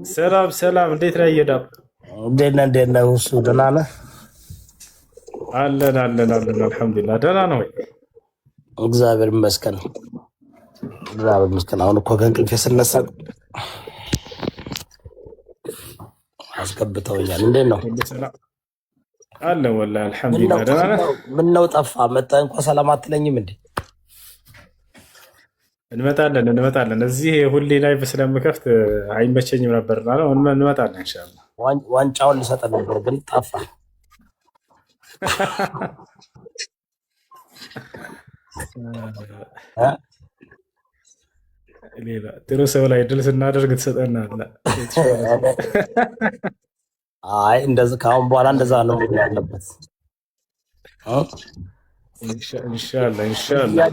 ሰላም ሰላም፣ እንዴት ነህ እየዳብ? እንዴት ነህ? እሱ ደህና ነህ? አለን አለን አለን፣ አልሐምዱሊላህ ደህና ነው ወይ? እግዚአብሔር ይመስገን። እግዚአብሔር ይመስገን። አሁን እኮ ከእንቅልፌ ስነሳ አስገብተውኛል። እንዴት ነው? ሁሉ ሰላም አለን ወላሂ፣ አልሐምዱሊላህ ደህና ነህ? ምነው ጠፋ? መጣህ እንኳ ሰላም አትለኝም እንዴ? እንመጣለን እንመጣለን። እዚህ ሁሌ ላይቭ ስለምከፍት አይመቸኝም ነበርና ነው። እንመጣለን ኢንሻአላህ። ዋንጫውን ልሰጥ ነበር ግን ጠፋ። ሌላ ጥሩ ሰው ላይ ድል ስናደርግ ትሰጠናለህ። አይ እንደዚህ ከአሁን በኋላ እንደዛ ነው ያለበት። ኢንሻአላህ ኢንሻአላህ።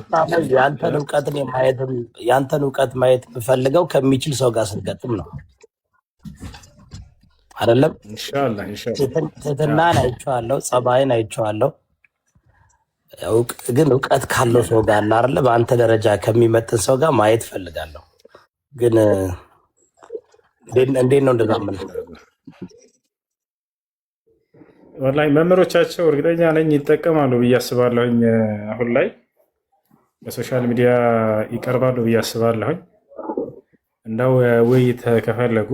ያንተን እውቀት ማየት የምፈልገው ከሚችል ሰው ጋር ስትገጥም ነው አይደለም? ኢንሻአላህ ኢንሻአላህ። ትህትናን አይቼዋለሁ፣ ጸባይን አይቼዋለሁ። ግን እውቀት ካለው ሰው ጋር እና አይደለ በአንተ ደረጃ ከሚመጥን ሰው ጋር ማየት ፈልጋለሁ። ግን እንዴት ነው እንደዛ? ምን ወላሂ መምህሮቻቸው እርግጠኛ ነኝ ይጠቀማሉ ብዬ አስባለሁኝ። አሁን ላይ በሶሻል ሚዲያ ይቀርባሉ ብዬ አስባለሁኝ። እንደው ውይይት ከፈለጉ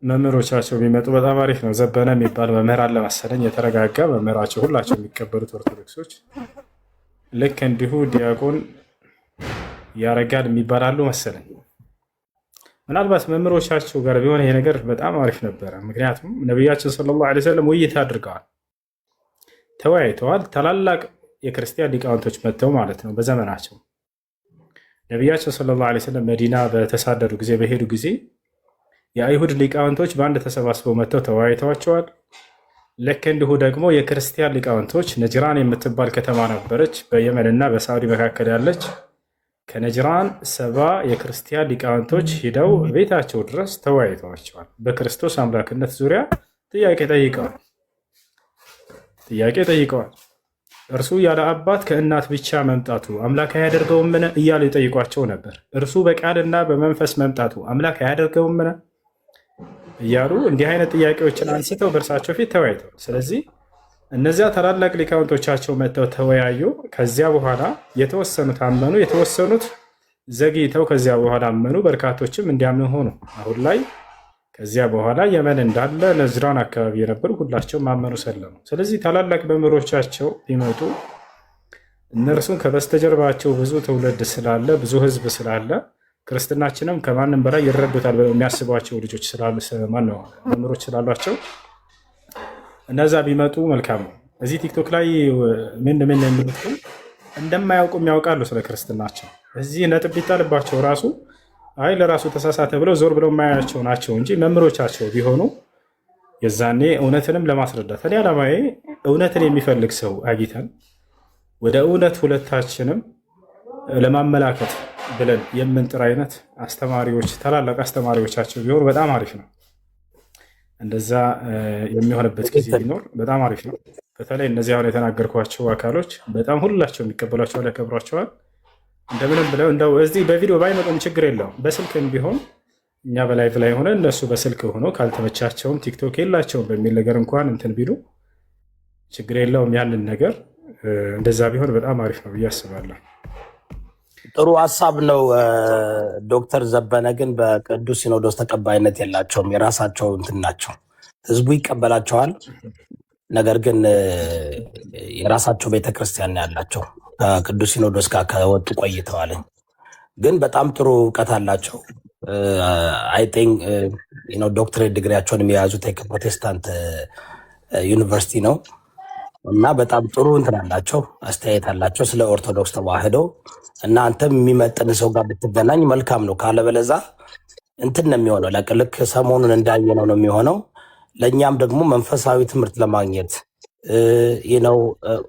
መምህሮቻቸው ቢመጡ በጣም አሪፍ ነው። ዘበነ የሚባል መምህር አለ መሰለኝ፣ የተረጋጋ መምህራቸው ሁላቸው የሚቀበሉት ኦርቶዶክሶች። ልክ እንዲሁ ዲያቆን ያረጋል የሚባላሉ መሰለኝ። ምናልባት መምህሮቻቸው ጋር ቢሆን ይሄ ነገር በጣም አሪፍ ነበረ። ምክንያቱም ነቢያችን ሰለላሁ ዐለይሂ ወሰለም ውይይት አድርገዋል፣ ተወያይተዋል። ታላላቅ የክርስቲያን ሊቃውንቶች መጥተው ማለት ነው በዘመናቸው። ነቢያችን ሰለላሁ ዐለይሂ ወሰለም መዲና በተሳደዱ ጊዜ በሄዱ ጊዜ የአይሁድ ሊቃውንቶች በአንድ ተሰባስበው መጥተው ተወያይተዋቸዋል። ልክ እንዲሁ ደግሞ የክርስቲያን ሊቃውንቶች ነጅራን የምትባል ከተማ ነበረች በየመን እና በሳዑዲ መካከል ያለች። ከነጅራን 70 የክርስቲያን ሊቃውንቶች ሂደው ቤታቸው ድረስ ተወያይተዋቸዋል። በክርስቶስ አምላክነት ዙሪያ ጥያቄ ጠይቀዋል። እርሱ ያለ አባት ከእናት ብቻ መምጣቱ አምላክ አያደርገውምን እያሉ ይጠይቋቸው ነበር። እርሱ በቃልና በመንፈስ መምጣቱ አምላክ አያደርገውምን እያሉ እንዲህ አይነት ጥያቄዎችን አንስተው በእርሳቸው ፊት ተወያይተዋል። ስለዚህ እነዚያ ታላላቅ ሊቃውንቶቻቸው መጥተው ተወያዩ። ከዚያ በኋላ የተወሰኑት አመኑ፣ የተወሰኑት ዘግይተው ከዚያ በኋላ አመኑ። በርካቶችም እንዲያምኑ ሆኑ። አሁን ላይ ከዚያ በኋላ የመን እንዳለ ነጅራን አካባቢ የነበሩ ሁላቸውም አመኑ፣ ሰለሙ። ስለዚህ ታላላቅ መምህሮቻቸው ቢመጡ እነርሱም ከበስተጀርባቸው ብዙ ትውልድ ስላለ፣ ብዙ ህዝብ ስላለ ክርስትናችንም ከማንም በላይ ይረዱታል የሚያስቧቸው ልጆች መምህሮች ስላሏቸው እነዛ ቢመጡ መልካም ነው። እዚህ ቲክቶክ ላይ ምን የሚሉት እንደማያውቁም ያውቃሉ ስለ ክርስትናቸው። እዚህ ነጥብ ቢጣልባቸው ራሱ አይ ለራሱ ተሳሳተ ብለው ዞር ብለው የማያቸው ናቸው እንጂ መምህሮቻቸው ቢሆኑ የዛኔ እውነትንም ለማስረዳት እኔ ዓላማዬ እውነትን የሚፈልግ ሰው አግኝተን ወደ እውነት ሁለታችንም ለማመላከት ብለን የምንጥር አይነት አስተማሪዎች፣ ታላላቅ አስተማሪዎቻቸው ቢሆኑ በጣም አሪፍ ነው። እንደዛ የሚሆንበት ጊዜ ቢኖር በጣም አሪፍ ነው። በተለይ እነዚህ አሁን የተናገርኳቸው አካሎች በጣም ሁላቸው የሚቀበሏቸዋል፣ ያከብሯቸዋል። እንደምንም ብለው እንደው እዚህ በቪዲዮ ባይመጡም ችግር የለውም፣ በስልክም ቢሆን እኛ በላይቭ ላይ ሆነ እነሱ በስልክ ሆኖ ካልተመቻቸውም ቲክቶክ የላቸውም በሚል ነገር እንኳን እንትን ቢሉ ችግር የለውም። ያንን ነገር እንደዛ ቢሆን በጣም አሪፍ ነው ብዬ አስባለሁ። ጥሩ ሀሳብ ነው። ዶክተር ዘበነ ግን በቅዱስ ሲኖዶስ ተቀባይነት የላቸውም። የራሳቸው እንትን ናቸው። ህዝቡ ይቀበላቸዋል፣ ነገር ግን የራሳቸው ቤተክርስቲያን ያላቸው ከቅዱስ ሲኖዶስ ጋር ከወጡ ቆይተዋል። ግን በጣም ጥሩ እውቀት አላቸው። አይ ቲንክ ዶክትሬት ዲግሪያቸውን የያዙት ከፕሮቴስታንት ዩኒቨርሲቲ ነው እና በጣም ጥሩ እንትን አላቸው፣ አስተያየት አላቸው ስለ ኦርቶዶክስ ተዋህዶ እና አንተም የሚመጥን ሰው ጋር ብትገናኝ መልካም ነው። ካለበለዛ እንትን ነው የሚሆነው፣ ልክ ሰሞኑን እንዳየነው ነው የሚሆነው። ለእኛም ደግሞ መንፈሳዊ ትምህርት ለማግኘት ነው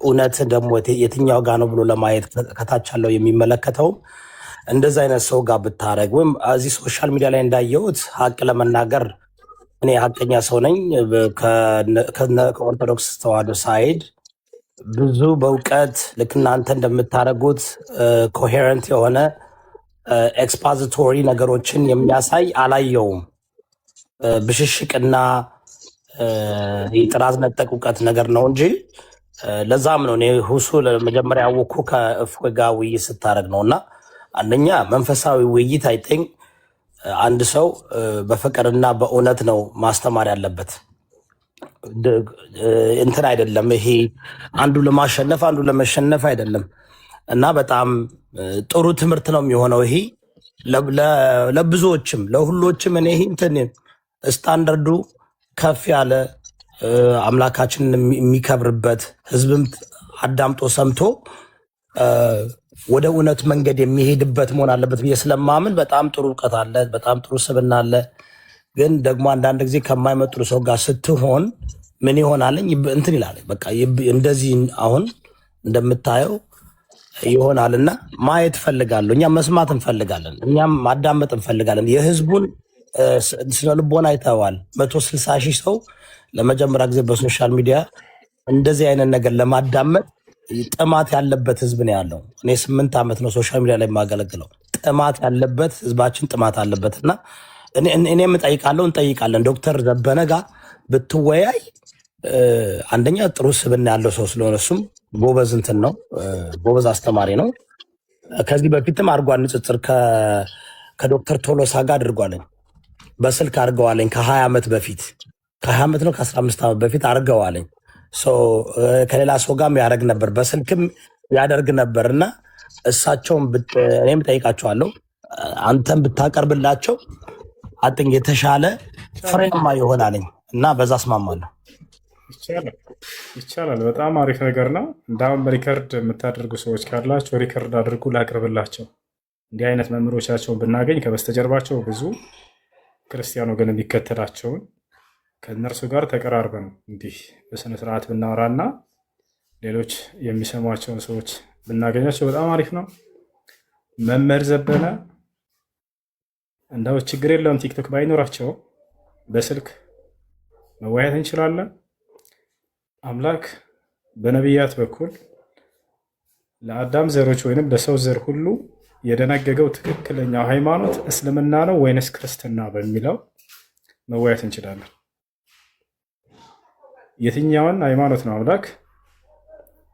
እውነት ደግሞ የትኛው ጋር ነው ብሎ ለማየት ከታች ያለው የሚመለከተው እንደዚ አይነት ሰው ጋር ብታረግ፣ ወይም እዚህ ሶሻል ሚዲያ ላይ እንዳየሁት ሀቅ ለመናገር እኔ ሀቀኛ ሰው ነኝ። ከኦርቶዶክስ ተዋህዶ ሳይድ ብዙ በእውቀት ልክ እናንተ እንደምታደርጉት ኮሄረንት የሆነ ኤክስፖዚቶሪ ነገሮችን የሚያሳይ አላየውም። ብሽሽቅና የጥራዝ ነጠቅ እውቀት ነገር ነው እንጂ ለዛም ነው እኔ ሁሱ ለመጀመሪያ ያወኩ ከእፎይ ጋር ውይይት ስታደርግ ነው። እና አንደኛ መንፈሳዊ ውይይት አይጠኝ አንድ ሰው በፍቅርና በእውነት ነው ማስተማር ያለበት። እንትን አይደለም ይሄ አንዱ ለማሸነፍ አንዱ ለመሸነፍ አይደለም። እና በጣም ጥሩ ትምህርት ነው የሚሆነው ይሄ ለብዙዎችም ለሁሎችም። እኔ ይሄ እንትን ስታንዳርዱ ከፍ ያለ አምላካችንን የሚከብርበት ህዝብም አዳምጦ ሰምቶ ወደ እውነት መንገድ የሚሄድበት መሆን አለበት ብዬ ስለማምን በጣም ጥሩ እውቀት አለ፣ በጣም ጥሩ ስብዕና አለ። ግን ደግሞ አንዳንድ ጊዜ ከማይመጥሩ ሰው ጋር ስትሆን ምን ይሆናለኝ እንትን ይላል። በቃ እንደዚህ አሁን እንደምታየው ይሆናልና ማየት እንፈልጋለሁ። እኛም መስማት እንፈልጋለን፣ እኛም ማዳመጥ እንፈልጋለን። የህዝቡን ስነ ልቦና አይተዋል። 160 ሺህ ሰው ለመጀመሪያ ጊዜ በሶሻል ሚዲያ እንደዚህ አይነት ነገር ለማዳመጥ ጥማት ያለበት ህዝብ ነው ያለው። እኔ 8 ዓመት ነው ሶሻል ሚዲያ ላይ የማገለግለው። ጥማት ያለበት ህዝባችን ጥማት አለበት እና እኔም እጠይቃለሁ፣ እንጠይቃለን። ዶክተር ዘበነ ጋር ብትወያይ አንደኛ ጥሩ ስብዕና ያለው ሰው ስለሆነ እሱም ጎበዝ እንትን ነው፣ ጎበዝ አስተማሪ ነው። ከዚህ በፊትም አድርጓል ንጽጽር ከዶክተር ቶሎሳ ጋር አድርጓለኝ፣ በስልክ አድርገዋለኝ። ከ20 ዓመት በፊት ከ20 ዓመት ነው ከ15 ዓመት በፊት አድርገዋለኝ። ከሌላ ሰው ጋርም ያደርግ ነበር፣ በስልክም ያደርግ ነበር። እና እሳቸውም እኔም ጠይቃቸዋለሁ፣ አንተም ብታቀርብላቸው አጥኝ የተሻለ ፍሬማ ይሆናልኝ እና በዛ አስማማለሁ። ይቻላል። በጣም አሪፍ ነገር ነው። እንዳሁም ሪከርድ የምታደርጉ ሰዎች ካላቸው ሪከርድ አድርጉ፣ ላቅርብላቸው። እንዲህ አይነት መምህሮቻቸውን ብናገኝ ከበስተጀርባቸው ብዙ ክርስቲያን ወገን የሚከተላቸውን ከእነርሱ ጋር ተቀራርበን እንዲህ በስነስርዓት ብናወራና ሌሎች የሚሰሟቸውን ሰዎች ብናገኛቸው በጣም አሪፍ ነው። መምህር ዘበነ እንዳው ችግር የለውም፣ ቲክቶክ ባይኖራቸው በስልክ መወያየት እንችላለን። አምላክ በነቢያት በኩል ለአዳም ዘሮች ወይንም ለሰው ዘር ሁሉ የደነገገው ትክክለኛው ሃይማኖት እስልምና ነው ወይንስ ክርስትና በሚለው መወያየት እንችላለን። የትኛውን ሃይማኖት ነው አምላክ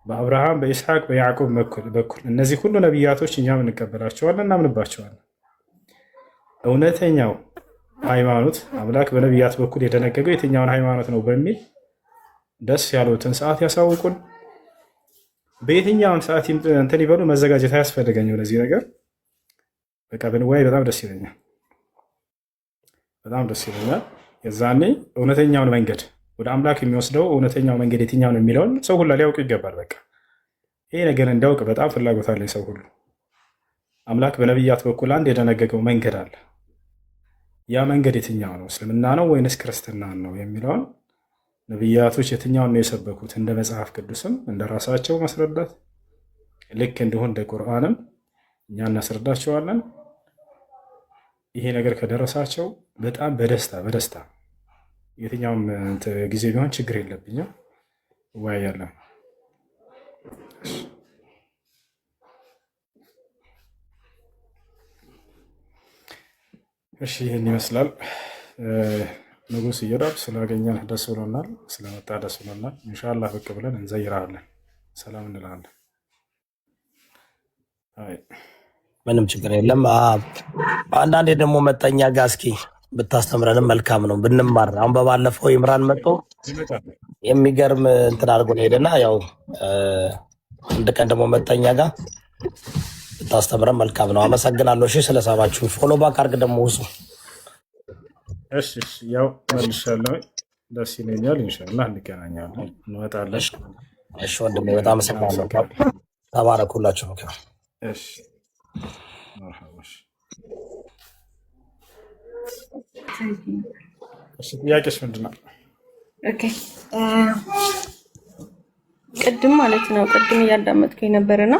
በአብርሃም በኢስሐቅ በያዕቆብ በኩል እነዚህ ሁሉ ነቢያቶች እኛም እንቀበላቸዋለን፣ እናምንባቸዋለን። እውነተኛው ሃይማኖት አምላክ በነቢያት በኩል የደነገገው የትኛውን ሃይማኖት ነው በሚል ደስ ያሉትን ሰዓት ያሳውቁን። በየትኛውም ሰዓት እንትን ይበሉ፣ መዘጋጀት አያስፈልገኝም ለዚህ ነገር። በቃ ብንወያይ በጣም ደስ ይለኛል፣ በጣም ደስ ይለኛል። የዛኔ እውነተኛውን መንገድ ወደ አምላክ የሚወስደው እውነተኛው መንገድ የትኛው ነው የሚለውን ሰው ሁላ ሊያውቅ ይገባል። በቃ ይሄ ነገር እንዲያውቅ በጣም ፍላጎት አለኝ ሰው ሁሉ። አምላክ በነቢያት በኩል አንድ የደነገገው መንገድ አለ። ያ መንገድ የትኛው ነው? እስልምና ነው ወይንስ ክርስትና ነው የሚለውን ነቢያቶች የትኛውን ነው የሰበኩት? እንደ መጽሐፍ ቅዱስም እንደ ራሳቸው ማስረዳት ልክ እንዲሆን እንደ ቁርአንም እኛ እናስረዳቸዋለን። ይሄ ነገር ከደረሳቸው በጣም በደስታ የትኛውም ጊዜ ቢሆን ችግር የለብኝም፣ እወያያለን። እሺ ይህን ይመስላል። ንጉስ እየዳብ ስላገኘን ደስ ብሎናል፣ ስለመጣ ደስ ብሎናል። ኢንሻአላህ ብቅ ብለን እንዘይራለን፣ ሰላም እንላለን። ምንም ችግር የለም። አንዳንዴ ደግሞ መጠኛ ጋር እስኪ ብታስተምረንም መልካም ነው ብንማር። አሁን በባለፈው ይምራን መጥቶ የሚገርም እንትን አድርጎ ሄደና ያው አንድ ቀን ደግሞ መጠኛ ጋር ብታስተምረን መልካም ነው። አመሰግናለሁ። እሺ ስለሳባችሁ ፎሎ ባክ አድርግ ደግሞ ውሱ። እሺ ያው መልሻለሁ። ደስ ይለኛል። ኢንሻአላህ እንገናኛለን፣ እንወጣለን። እሺ ወንድሜ በጣም አመሰግናለሁ። ተባረኩላችሁ። እሺ መርሐባ። እሺ ጥያቄሽ ምንድን ነው? ኦኬ ቅድም ማለት ነው እያዳመጥከኝ ነበርና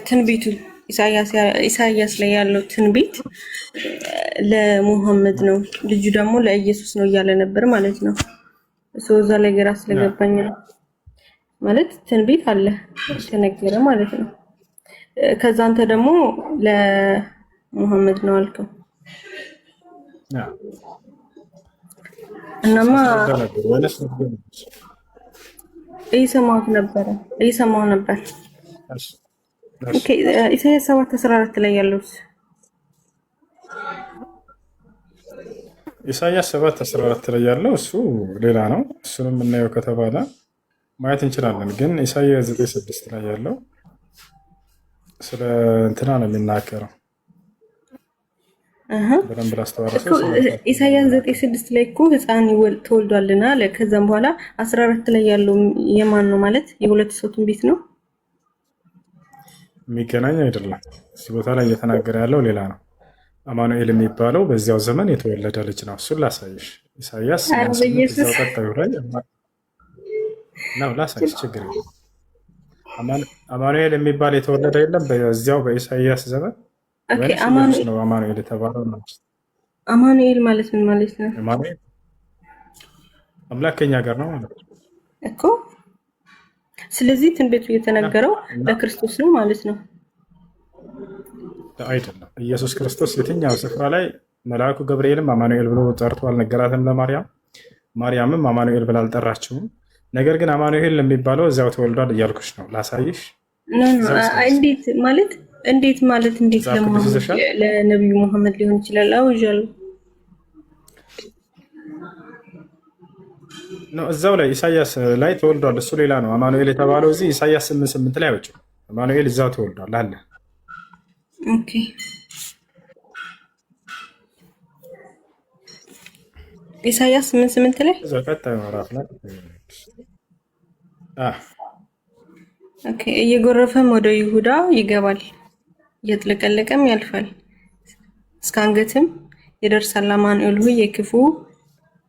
ትንቢቱ ኢሳያስ ላይ ያለው ትንቢት ለሙሐመድ ነው፣ ልጁ ደግሞ ለኢየሱስ ነው እያለ ነበር ማለት ነው። እዛ ላይ ግራ ስለገባኝ ነው ማለት ትንቢት አለ ተነገረ ማለት ነው። ከዛ አንተ ደግሞ ለሙሐመድ ነው አልከው። እናማ እየሰማሁ ነበር። ኦኬ ኢሳይያስ 7:14 ላይ ያለው ኢሳይያስ 7:14 ላይ ያለው እሱ ሌላ ነው። እሱንም የምናየው ከተባለ ማየት እንችላለን። ግን ኢሳይያስ 9:6 ላይ ያለው ስለ እንትና ነው የሚናገረው። በደንብ ላስተዋረሰው ኢሳይያስ 9:6 ላይ እኮ ሕፃን ተወልዷልና አለ። ከዛም በኋላ 14 ላይ ያለው የማን ነው ማለት የሁለት ሰው ትንቢት ነው። የሚገናኝ አይደለም። እዚህ ቦታ ላይ እየተናገረ ያለው ሌላ ነው። አማኑኤል የሚባለው በዚያው ዘመን የተወለደ ልጅ ነው። እሱን ላሳይሽ። ኢሳይያስ እዛው ቀጣዩ ላይ ነው ላሳይሽ። ችግር የለም። አማኑኤል የሚባል የተወለደ የለም በዚያው በኢሳይያስ ዘመን ነው አማኑኤል የተባለው ነው። አማኑኤል ማለት ምን ማለት ነው? አማኑኤል አምላክ ከኛ ጋር ነው ማለት ነው እኮ። ስለዚህ ትንቢቱ የተነገረው ለክርስቶስ ነው ማለት ነው አይደለም። ኢየሱስ ክርስቶስ የትኛው ስፍራ ላይ መልአኩ ገብርኤልም አማኑኤል ብሎ ጠርቶ አልነገራትም ለማርያም? ማርያምም አማኑኤል ብላ አልጠራችውም። ነገር ግን አማኑኤል የሚባለው እዚያው ተወልዷል እያልኩሽ ነው። ላሳይሽ። እንዴት ለነቢዩ መሐመድ ሊሆን ይችላል? አውጃለሁ ነው እዛው ላይ ኢሳይያስ ላይ ተወልዷል። እሱ ሌላ ነው። አማኑኤል የተባለው እዚህ ኢሳይያስ 8:8 ላይ አውጭ። አማኑኤል እዛው ተወልዷል አለ። ኦኬ ኢሳይያስ 8:8 ላይ እዛው ቀጣዩ ምዕራፍ ላይ ኦኬ እየጎረፈም ወደ ይሁዳ ይገባል፣ እየተለቀለቀም ያልፋል፣ እስከ አንገትም ይደርሳል። አማኑኤል ሆይ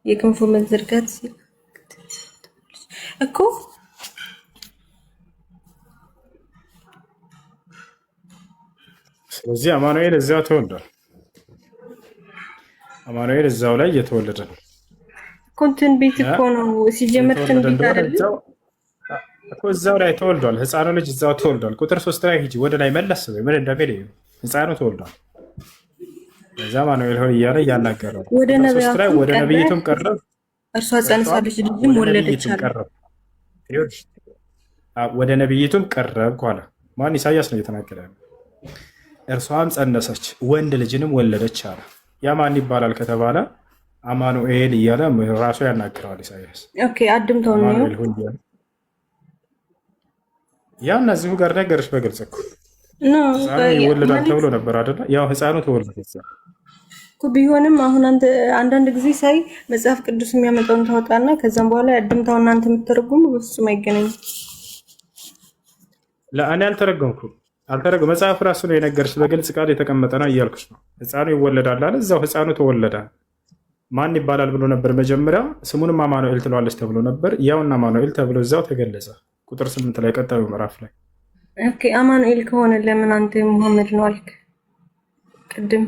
የክንፉ መዘርጋት እኮ ስለዚህ አማኑኤል እዚያው ተወልዷል። አማኑኤል እዛው ላይ እየተወለደ ነው እኮ። ትንቢት እኮ ነው ሲጀምር ትንቢት አይደለም እኮ እዛው ላይ ተወልዷል። ህፃኑ ልጅ እዛው ተወልዷል። ቁጥር 3 ላይ ሂጂ፣ ወደ ላይ መለስ በይ። ምን እንደሚል ህፃኑ ተወልዷል። እዛ አማኑኤል ሆይ እያለ እያናገረው ወደ ነቢይቱም ቀረብ፣ እርሷ ጸንሳለች ልጅም ወለደች አለ። ወደ ነቢይቱም ቀረብኩ አለ። ማን? ኢሳይያስ ነው እየተናገረ ያለው። እርሷም ጸነሰች ወንድ ልጅንም ወለደች አለ። ያ ማን ይባላል ከተባለ አማኑኤል እያለ ራሱ ያናግረዋል ኢሳይያስ። ኦኬ አድምተው ነው ያ እነዚሁ ጋር ነገርሽ በግልጽ እኮ ህፃኑ ይወለዳል ተብሎ ነበር አይደለ? ያው ህፃኑ ተወለደ እኮ ቢሆንም አሁን አንዳንድ ጊዜ ሳይ መጽሐፍ ቅዱስ የሚያመጣውን ታወጣና ከዛም በኋላ አድምታው እናንተ የምትተረጉሙ በፍጹም አይገናኝም። ለእኔ አልተረጎምኩም። መጽሐፍ ራሱ ነው የነገርሽ፣ በግልጽ ቃል የተቀመጠ ነው እያልኩሽ ነው። ህፃኑ ይወለዳል አለ። እዛው ህፃኑ ተወለደ። ማን ይባላል ብሎ ነበር መጀመሪያ? ስሙንም አማኑኤል ትለዋለች ተብሎ ነበር። ያውና አማኑኤል ተብሎ እዛው ተገለጸ። ቁጥር 8 ላይ ቀጣዩ ምዕራፍ ላይ ኦኬ አማኑኤል ከሆነ ለምን አንተ ሙሐመድ ነው አልክ ቅድም?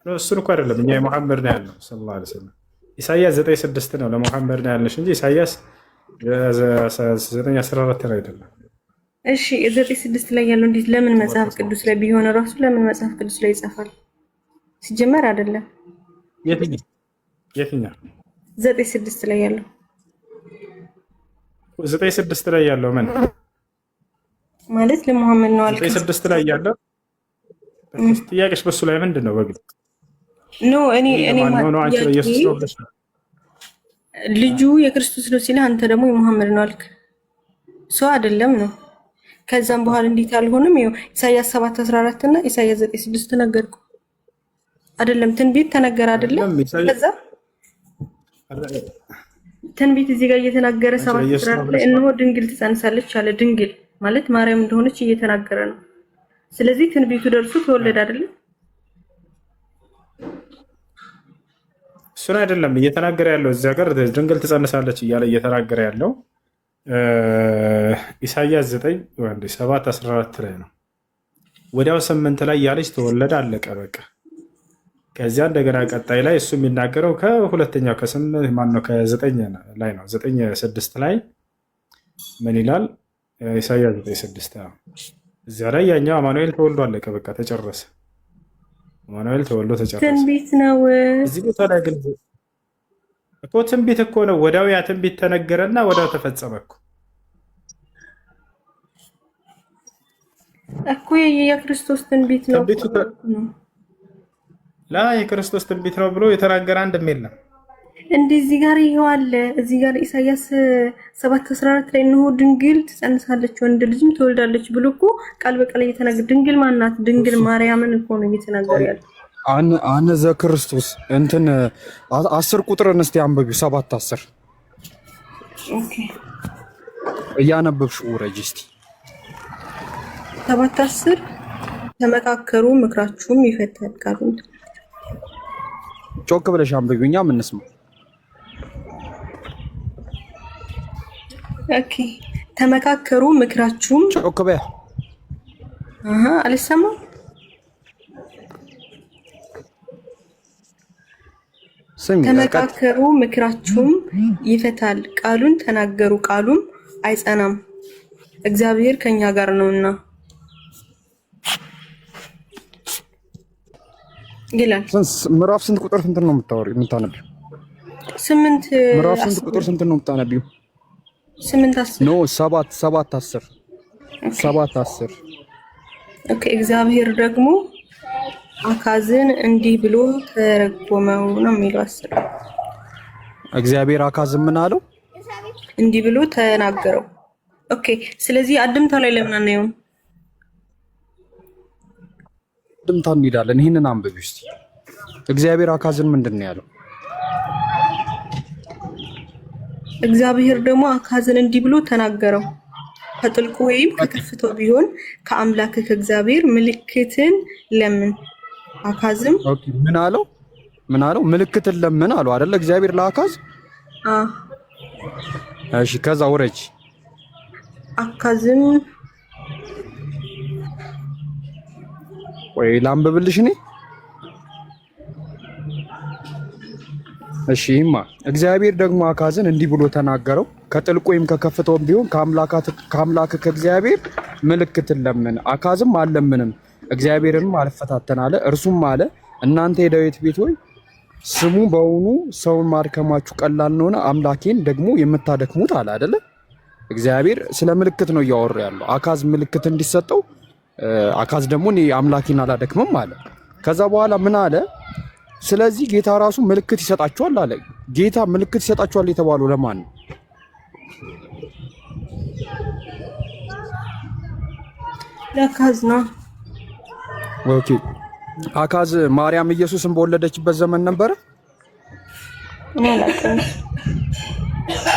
እሱን እኮ አይደለም እኛ የሙሐመድ ነው ያለው ሰለላሁ ዐለይሂ ወሰለም። ኢሳይያስ 9:6 ነው ለሙሐመድ ነው ያለሽ እንጂ ኢሳይያስ 9:14 ላይ አይደለም። እሺ 9:6 ላይ ያለው እንዴት ለምን መጽሐፍ ቅዱስ ላይ ቢሆን ራሱ ለምን መጽሐፍ ቅዱስ ላይ ይጻፋል? ሲጀመር አይደለም። የትኛው 9:6 ላይ ያለው 9:6 ላይ ያለው ምን ማለት ለሙሐመድ ነው አልክ? 9:6 ላይ ያለው ጥያቄሽ በሱ ላይ ምንድን ነው? በግልጽ ኖ እኔ ኢየሱስ ልጁ የክርስቶስ ነው ሲል አንተ ደግሞ የሙሐመድ ነው አልክ። ሰው አይደለም ነው። ከዛም በኋላ እንዴት አልሆነም? ይኸው ኢሳይያስ 7:14 እና ኢሳይያስ 9:6 ተነገርኩ አይደለም? ትንቢት ተነገረ አይደለም? ከዛ ትንቢት እዚህ ጋር እየተናገረ 7:14 ላይ እነሆ ድንግል ትጸንሳለች አለ። ድንግል ማለት ማርያም እንደሆነች እየተናገረ ነው። ስለዚህ ትንቢቱ ደርሶ ተወለደ አይደለም? እሱን አይደለም እየተናገረ ያለው እዚያ ጋር ድንግል ትጸንሳለች እያለ እየተናገረ ያለው ኢሳይያስ 9:7-14 ላይ ነው። ወዲያው 8 ላይ ያለች ተወለደ፣ አለቀ በቃ። ከዚያ እንደገና ቀጣይ ላይ እሱ የሚናገረው ከሁለተኛው ከ8 ማነው ከ9 ላይ ነው። 9:6 ላይ ምን ይላል? ኢሳይያስ 9:6 እዚያ ላይ ያኛው አማኑኤል ተወልዶ አለቀ፣ በቃ ተጨረሰ። አማኑኤል ተወልዶ ተጨረሰ። ትንቢት ነው እዚህ ቦታ ላይ ግን እኮ ትንቢት እኮ ነው። ወዲያው ያ ትንቢት ተነገረና ወዲያው ተፈጸመ እኮ የክርስቶስ ትንቢት ነው የክርስቶስ ትንቢት ነው ብሎ የተናገረ አንድም የለም። እንደዚህ ጋር ይኸው አለ። እዚህ ጋር ኢሳያስ 7:14 ላይ እነሆ ድንግል ትጸንሳለች ወንድ ልጅም ትወልዳለች ብሎ እኮ ቃል በቃል እየተናገረ ድንግል ማናት? ድንግል ማርያምን እኮ ነው እየተናገረ ያለው። አነ ዘክርስቶስ እንትን 10 ቁጥርን እስቲ አንብቢው 7:10 ኦኬ እያነበብሽ ውረጅ እስቲ 7:10 ተመካከሩ ምክራችሁም ይፈታል ቃሉን ጮክ ብለሽ አንብቢው እኛ ምን እንስማ። ኦኬ ተመካከሩ ምክራችሁም ጮክ በያ አልሰማም ተመካከሩ ምክራችሁም ይፈታል ቃሉን ተናገሩ ቃሉም አይጸናም እግዚአብሔር ከኛ ጋር ነውና ይላል። ምዕራፍ ስንት ቁጥር ስንት ነው የምታነቢው? 8 ምዕራፍ ስንት ቁጥር ስንት ነው የምታነቢው? 8:10 ኖ 7:10 7:10 ኦኬ እግዚአብሔር ደግሞ አካዝን እንዲህ ብሎ ተረጎመው ነው የሚለው 10 እግዚአብሔር አካዝን ምን አለው? እንዲህ ብሎ ተናገረው። ኦኬ ስለዚህ አድምታው ላይ ለምን አናየውም? አድምታ እንሄዳለን። ይሄንን አንብቢ እስቲ። እግዚአብሔር አካዝን ምንድን ነው ያለው? እግዚአብሔር ደግሞ አካዝን እንዲህ ብሎ ተናገረው ከጥልቁ ወይም ከከፍታው ቢሆን ከአምላክህ ከእግዚአብሔር ምልክትን ለምን። አካዝም ኦኬ ምን አለው? ምን አለው? ምልክትን ለምን አለው አይደለ? እግዚአብሔር ለአካዝ እሺ ከዛ ወረጅ አካዝም ወይ ላንብብልሽ እኔ እሺ ይማ እግዚአብሔር ደግሞ አካዝን እንዲህ ብሎ ተናገረው ከጥልቁ ወይም ከከፍታው ቢሆን ከአምላክ ከእግዚአብሔር ምልክትን ለምን። አካዝም አልለምንም እግዚአብሔርንም አልፈታተን አለ። እርሱም አለ እናንተ የዳዊት ቤት ሆይ ስሙ በውኑ ሰውን ማድከማችሁ ቀላል ነውና አምላኬን ደግሞ የምታደክሙት አለ አይደለ? እግዚአብሔር ስለ ምልክት ነው እያወራ ያለው። አካዝ ምልክት እንዲሰጠው አካዝ ደግሞ እኔ አምላኬን አላደክምም አለ። ከዛ በኋላ ምን አለ? ስለዚህ ጌታ ራሱ ምልክት ይሰጣቸዋል አለ። ጌታ ምልክት ይሰጣቸዋል የተባለው ለማን ነው? ለአካዝ ነው። ኦኬ አካዝ ማርያም ኢየሱስን በወለደችበት ዘመን ነበረ?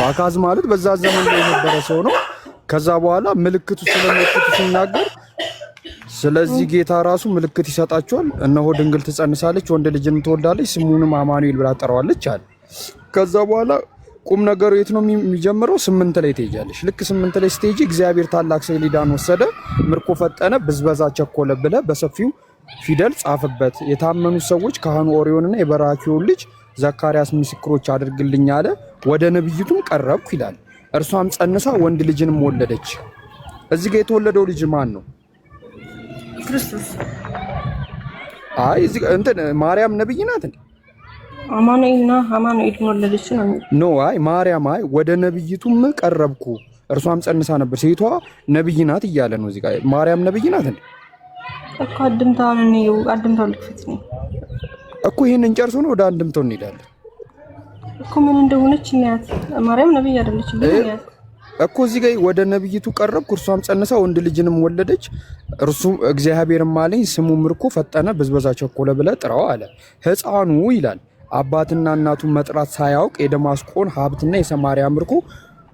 አካዝ ማለት በዛ ዘመን ላይ የነበረ ሰው ነው። ከዛ በኋላ ምልክቱ ስለምልክቱ ሲናገር ስለዚህ ጌታ ራሱ ምልክት ይሰጣቸዋል፣ እነሆ ድንግል ትጸንሳለች ወንድ ልጅን ትወልዳለች ስሙንም አማኑኤል ብላ ጠራዋለች አለ። ከዛ በኋላ ቁም ነገሩ የት ነው የሚጀምረው? 8 ላይ ትሄጃለሽ። ልክ 8 ላይ ስትሄጂ እግዚአብሔር ታላቅ ሰሌዳን ወሰደ፣ ምርኮ ፈጠነ፣ ብዝበዛ ቸኮለ ብለ በሰፊው ፊደል ጻፍበት። የታመኑ ሰዎች ካህኑ ኦሪዮንና የበራኪዮን ልጅ ዘካርያስ ምስክሮች አድርግልኝ አለ። ወደ ነብይቱም ቀረብኩ ይላል። እርሷም ጸንሳ ወንድ ልጅንም ወለደች። እዚህ ጋር የተወለደው ልጅ ማን ነው? ክርስቶስ። አይ እዚህ እንትን ማርያም ነብይ ናት እንዴ? አማኑኤል ወለደች ነው። ኖ አይ ማርያም አይ ወደ ነብይቱም ቀረብኩ እርሷም ጸንሳ ነበር። ሴቷ ነብይ ናት እያለ ነው እዚህ ጋር። ማርያም ነብይ ናት እንዴ? እኮ አድምታው ልክፈት ነው እኮ ይሄንን ጨርሶ ነው ወደ አንድምታው እንሄዳለን እኮ ምን እንደሆነች እናያት። ማርያም ነብይ አይደለችም ግን እኮ እዚህ ጋር ወደ ነብይቱ ቀረብኩ እርሷም ጸንሳ ወንድ ልጅንም ወለደች። እርሱም እግዚአብሔርም አለኝ ስሙ ምርኮ ፈጠነ ብዝበዛ ቸኮለ ብለህ ጥራው አለ። ሕፃኑ ይላል አባትና እናቱን መጥራት ሳያውቅ የደማስቆን ሀብትና የሰማርያ ምርኮ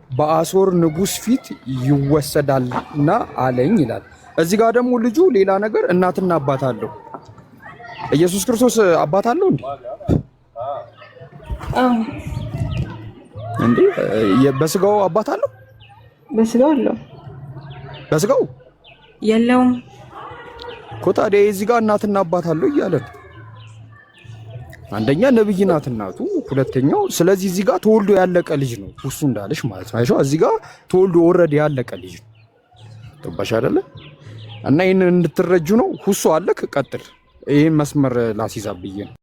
በአሦር ንጉሥ ፊት ይወሰዳልና አለኝ ይላል። እዚህ ጋር ደግሞ ልጁ ሌላ ነገር እናትና አባት አለው። ኢየሱስ ክርስቶስ አባት አለው እንዴ? እንዴ በስጋው አባት አለው? በስጋው አለው። በስጋው የለውም እኮ። ታዲያ እዚህ ጋር እናትና አባት አለው እያለ ነው። አንደኛ ነብይ ናት እናቱ፣ ሁለተኛው ስለዚህ እዚህ ጋር ተወልዶ ያለቀ ልጅ ነው እሱ እንዳለሽ ማለት ነው። አይሻ እዚህ ጋር ተወልዶ ኦልሬዲ ያለቀ ልጅ ነው። ገባሽ አይደለ? እና ይህንን እንድትረጁ ነው። ሁሱ አለክ ቀጥል። ይህን መስመር ላስይዛብዬ ነው።